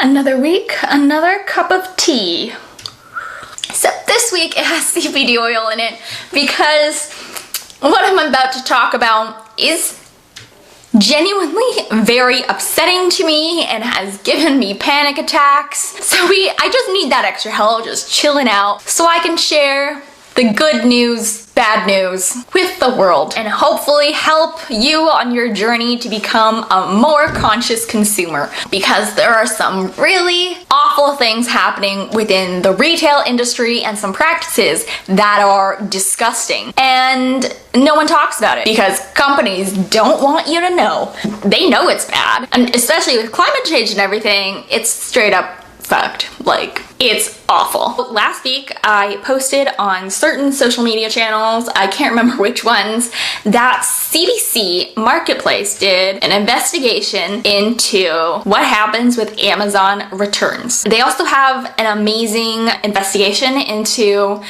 Another week, another cup of tea. So this week it has CBD oil in it because what I'm about to talk about is genuinely very upsetting to me and has given me panic attacks. So I just need that extra help just chilling out so I can share the good news, bad news with the world and hopefully help you on your journey to become a more conscious consumer, because there are some really awful things happening within the retail industry and some practices that are disgusting, and no one talks about it because companies don't want you to know. They know it's bad, and especially with climate change and everything, it's straight up fucked. Like, it's awful. Last week I posted on certain social media channels, I can't remember which ones, that CBC Marketplace did an investigation into what happens with Amazon returns. They also have an amazing investigation into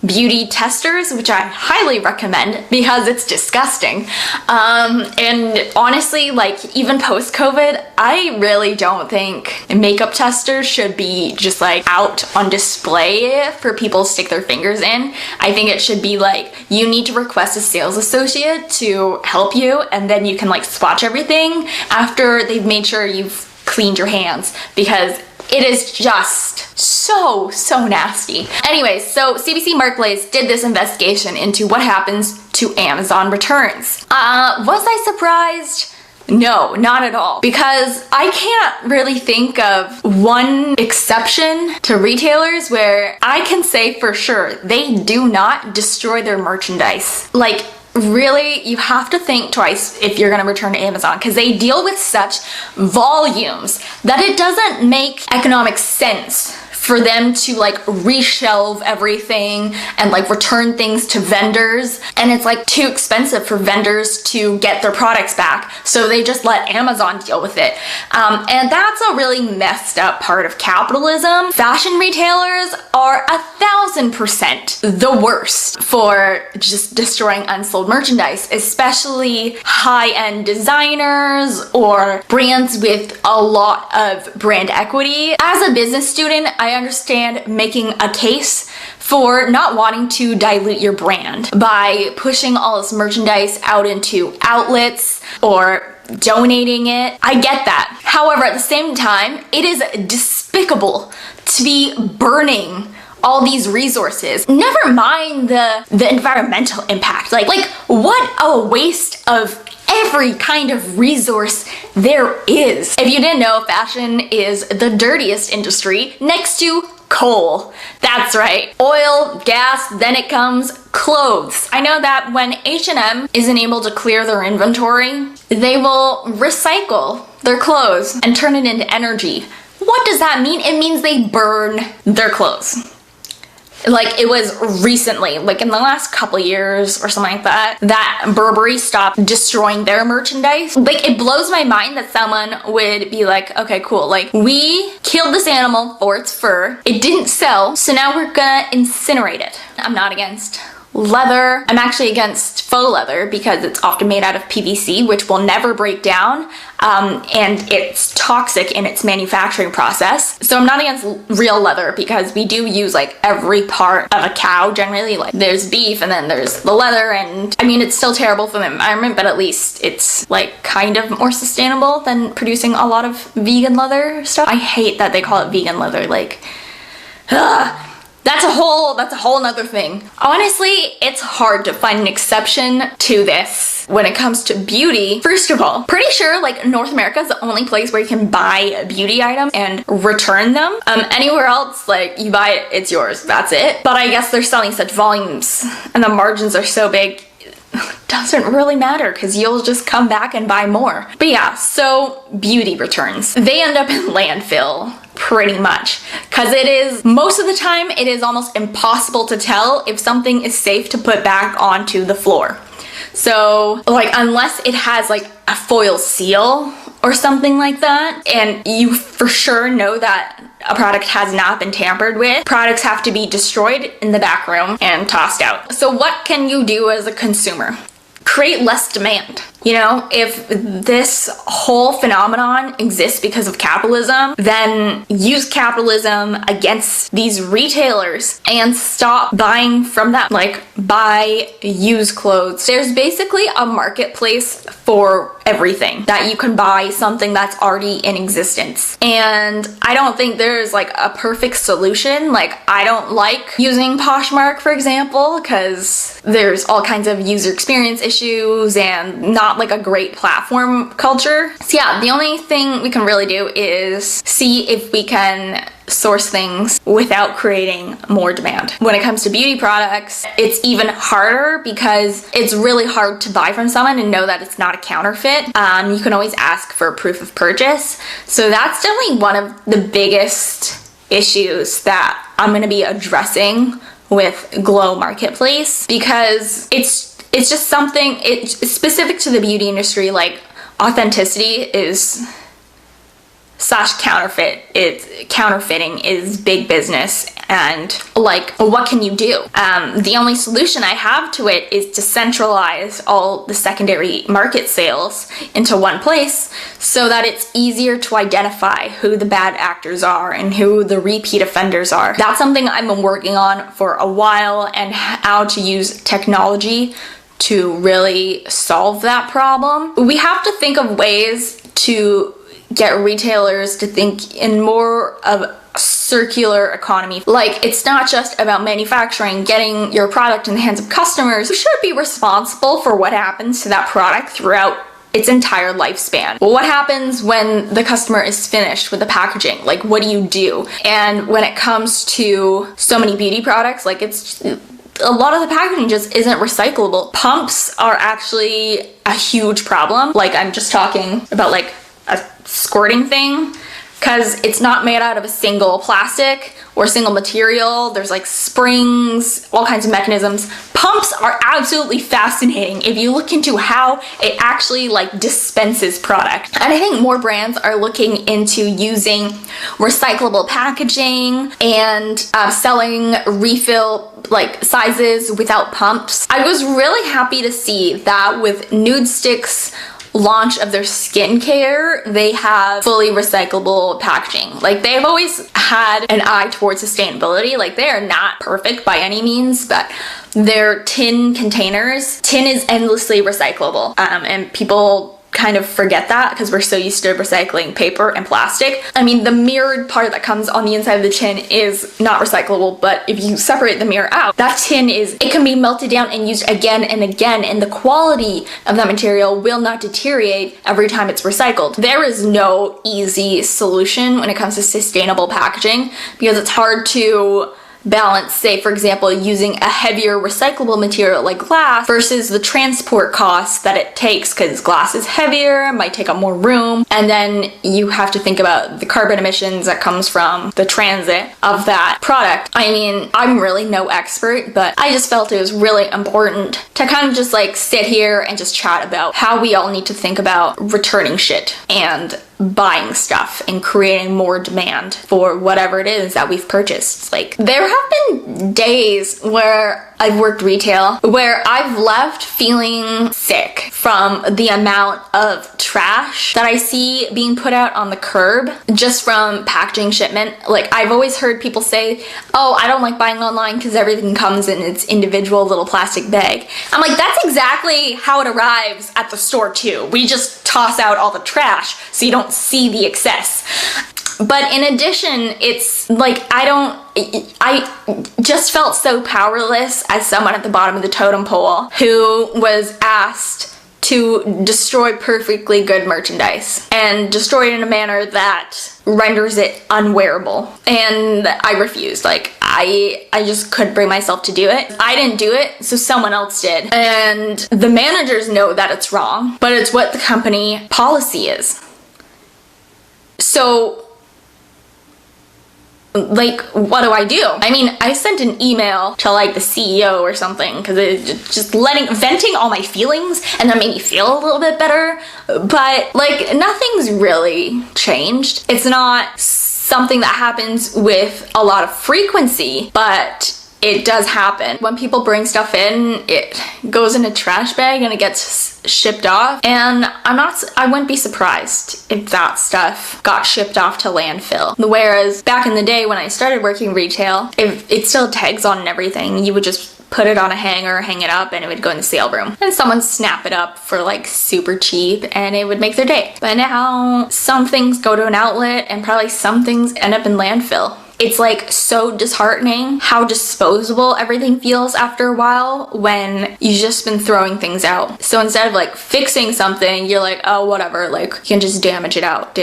beauty testers, which I highly recommend because it's disgusting. And honestly, like, even post-COVID, I really don't think makeup testers should be just like out on display for people to stick their fingers in. I think it should be like, you need to request a sales associate to help you, and then you can like swatch everything after they've made sure you've cleaned your hands, because it is just so nasty. Anyways, so CBC Marketplace did this investigation into what happens to Amazon returns. Was I surprised? No, not at all. Because I can't really think of one exception to retailers where I can say for sure they do not destroy their merchandise. Like, really, you have to think twice if you're gonna return to Amazon, because they deal with such volumes that it doesn't make economic sense for them to like reshelve everything and like return things to vendors, and it's like too expensive for vendors to get their products back, so they just let Amazon deal with it. And that's a really messed up part of capitalism. Fashion retailers are 1000% the worst for just destroying unsold merchandise, especially high-end designers or brands with a lot of brand equity. As a business student, I understand making a case for not wanting to dilute your brand by pushing all this merchandise out into outlets or donating it. I get that. However, at the same time, it is despicable to be burning all these resources. Never mind the environmental impact. Like what a waste of every kind of resource there is. If you didn't know, fashion is the dirtiest industry next to coal. That's right. Oil, gas, then it comes clothes. I know that when H&M isn't able to clear their inventory, they will recycle their clothes and turn it into energy. What does that mean? It means they burn their clothes. Like, it was recently, like in the last couple years or something like that, that Burberry stopped destroying their merchandise. Like, it blows my mind that someone would be like, okay, cool, like, we killed this animal for its fur, it didn't sell, so now we're gonna incinerate it. I'm not against leather. I'm actually against faux leather because it's often made out of PVC, which will never break down, and it's toxic in its manufacturing process. So I'm not against real leather because we do use like every part of a cow generally. Like, there's beef and then there's the leather, and I mean, it's still terrible for the environment, but at least it's like kind of more sustainable than producing a lot of vegan leather stuff. I hate that they call it vegan leather. Like, ugh. That's a whole nother thing. Honestly, it's hard to find an exception to this when it comes to beauty. First of all, pretty sure like North America is the only place where you can buy beauty items and return them. Anywhere else, like, you buy it, it's yours, that's it. But I guess they're selling such volumes and the margins are so big, doesn't really matter because you'll just come back and buy more. But yeah, so beauty returns. They end up in landfill. Pretty much, because it is, most of the time, it is almost impossible to tell if something is safe to put back onto the floor. So, like, unless it has like a foil seal or something like that, and you for sure know that a product has not been tampered with, products have to be destroyed in the back room and tossed out. So what can you do as a consumer? Create less demand. You know, if this whole phenomenon exists because of capitalism, then use capitalism against these retailers and stop buying from them. Like, buy used clothes. There's basically a marketplace for everything, that you can buy something that's already in existence. And I don't think there's like a perfect solution. Like, I don't like using Poshmark, for example, because there's all kinds of user experience issues and not like a great platform culture. So yeah, the only thing we can really do is see if we can source things without creating more demand. When it comes to beauty products, it's even harder because it's really hard to buy from someone and know that it's not a counterfeit. You can always ask for a proof of purchase. So that's definitely one of the biggest issues that I'm going to be addressing with Glow Marketplace, because it's just something, it's specific to the beauty industry. Like, authenticity is counterfeiting is big business, and like, what can you do? The only solution I have to it is to centralize all the secondary market sales into one place so that it's easier to identify who the bad actors are and who the repeat offenders are. That's something I've been working on for a while, and how to use technology to really solve that problem. We have to think of ways to get retailers to think in more of a circular economy. Like, it's not just about manufacturing, getting your product in the hands of customers. You should be responsible for what happens to that product throughout its entire lifespan. Well, what happens when the customer is finished with the packaging? Like, what do you do? And when it comes to so many beauty products, like, it's a lot of the packaging just isn't recyclable. Pumps are actually a huge problem. Like, I'm just talking about like a squirting thing, because it's not made out of a single plastic or single material. There's like springs, all kinds of mechanisms. Pumps are absolutely fascinating if you look into how it actually like dispenses product. And I think more brands are looking into using recyclable packaging and selling refill like sizes without pumps. I was really happy to see that with Nude Stick's launch of their skincare, they have fully recyclable packaging. Like, they've always had an eye towards sustainability. Like, they are not perfect by any means, but their tin containers, tin is endlessly recyclable. And people kind of forget that because we're so used to recycling paper and plastic. I mean, the mirrored part that comes on the inside of the tin is not recyclable, but if you separate the mirror out, that tin it can be melted down and used again and again, and the quality of that material will not deteriorate every time it's recycled. There is no easy solution when it comes to sustainable packaging, because it's hard to balance, say for example, using a heavier recyclable material like glass versus the transport costs that it takes, because glass is heavier, might take up more room, and then you have to think about the carbon emissions that comes from the transit of that product. I mean, I'm really no expert, but I just felt it was really important to kind of just like sit here and just chat about how we all need to think about returning shit and buying stuff and creating more demand for whatever it is that we've purchased. Like, there have been days where I've worked retail where I've left feeling sick from the amount of trash that I see being put out on the curb just from packaging shipment. Like, I've always heard people say, oh, I don't like buying online because everything comes in its individual little plastic bag. I'm like, that's exactly how it arrives at the store too. We just toss out all the trash so you don't see the excess. But in addition, it's like, I just felt so powerless as someone at the bottom of the totem pole who was asked to destroy perfectly good merchandise and destroy it in a manner that renders it unwearable. And I refused. Like, I just couldn't bring myself to do it. I didn't do it, so someone else did. And the managers know that it's wrong, but it's what the company policy is. So, like, what do I do? I mean, I sent an email to like the CEO or something, because it's just venting all my feelings, and that made me feel a little bit better. But like, nothing's really changed. It's not something that happens with a lot of frequency, but it does happen. When people bring stuff in, it goes in a trash bag and it gets shipped off. And I wouldn't be surprised if that stuff got shipped off to landfill. Whereas back in the day when I started working retail, if it still had tags on and everything, you would just put it on a hanger, hang it up, and it would go in the sale room. And someone snap it up for like super cheap and it would make their day. But now some things go to an outlet and probably some things end up in landfill. It's like so disheartening how disposable everything feels after a while when you've just been throwing things out. So instead of like fixing something, you're like, oh, whatever, like you can just damage it out.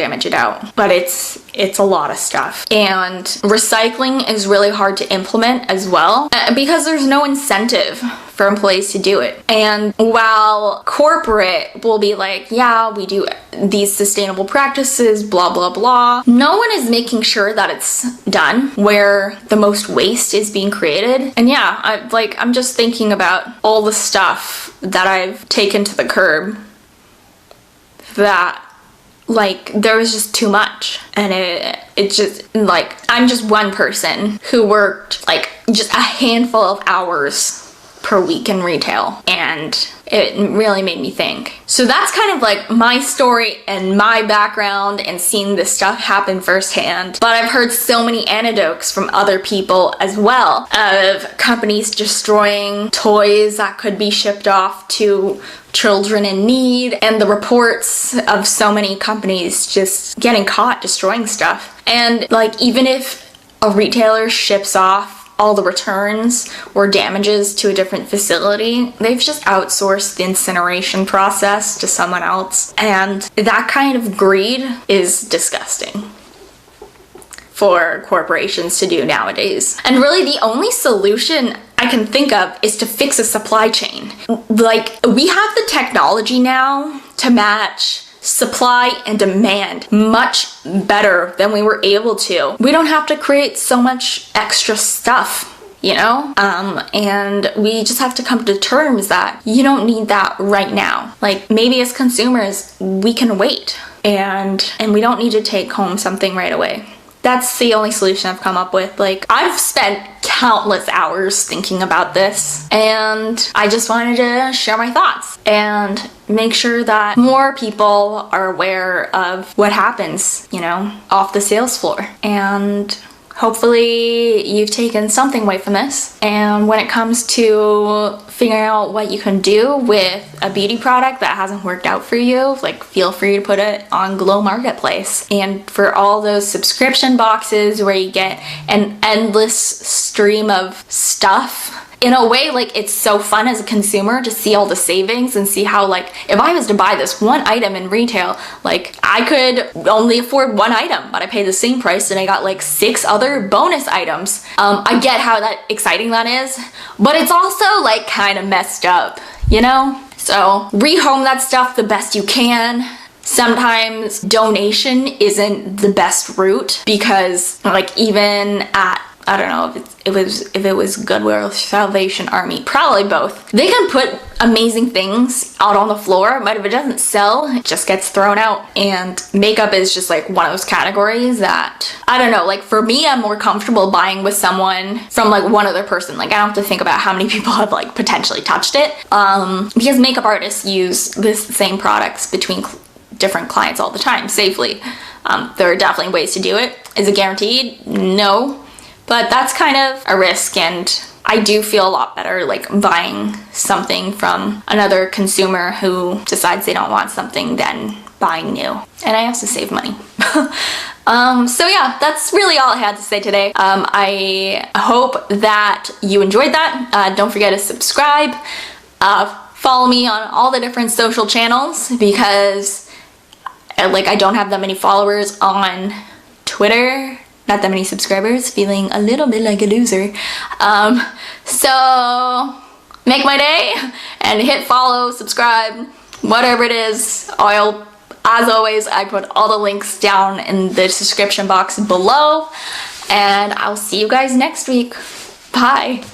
But it's a lot of stuff. And recycling is really hard to implement as well because there's no incentive for employees to do it. And while corporate will be like, yeah, we do these sustainable practices, blah, blah, blah, no one is making sure that it's done where the most waste is being created. And yeah, I'm just thinking about all the stuff that I've taken to the curb that like there was just too much. And it just like, I'm just one person who worked like just a handful of hours per week in retail, and it really made me think. So that's kind of like my story and my background and seeing this stuff happen firsthand. But I've heard so many anecdotes from other people as well of companies destroying toys that could be shipped off to children in need, and the reports of so many companies just getting caught destroying stuff. And like, even if a retailer ships off all the returns or damages to a different facility, they've just outsourced the incineration process to someone else. And that kind of greed is disgusting for corporations to do nowadays. And really the only solution I can think of is to fix a supply chain. Like, we have the technology now to match supply and demand much better than we were able to. We don't have to create so much extra stuff, you know? And we just have to come to terms that you don't need that right now. Like, maybe as consumers, we can wait and we don't need to take home something right away. That's the only solution I've come up with. Like, I've spent countless hours thinking about this, and I just wanted to share my thoughts and make sure that more people are aware of what happens, you know, off the sales floor. And hopefully you've taken something away from this. And when it comes to figuring out what you can do with a beauty product that hasn't worked out for you, like, feel free to put it on Glow Marketplace. And for all those subscription boxes where you get an endless stream of stuff, in a way, like, it's so fun as a consumer to see all the savings and see how, like, if I was to buy this one item in retail, like, I could only afford one item, but I paid the same price and I got like 6 other bonus items. I get how exciting that is, but it's also like kind of messed up, you know? So rehome that stuff the best you can. Sometimes donation isn't the best route because, like, even at, I don't know if it was Goodwill or Salvation Army, probably both, they can put amazing things out on the floor, but if it doesn't sell, it just gets thrown out. And makeup is just like one of those categories that, I don't know, like, for me, I'm more comfortable buying with someone from like one other person. Like, I don't have to think about how many people have like potentially touched it, because makeup artists use this same products between different clients all the time safely. There are definitely ways to do it. Is it guaranteed? No. But that's kind of a risk, and I do feel a lot better like buying something from another consumer who decides they don't want something than buying new. And I also save money. So yeah, that's really all I had to say today. I hope that you enjoyed that. Don't forget to subscribe. Follow me on all the different social channels because like, I don't have that many followers on Twitter. Not that many subscribers, feeling a little bit like a loser. So make my day and hit follow, subscribe, whatever it is. As always, I put all the links down in the description box below, and I'll see you guys next week. Bye.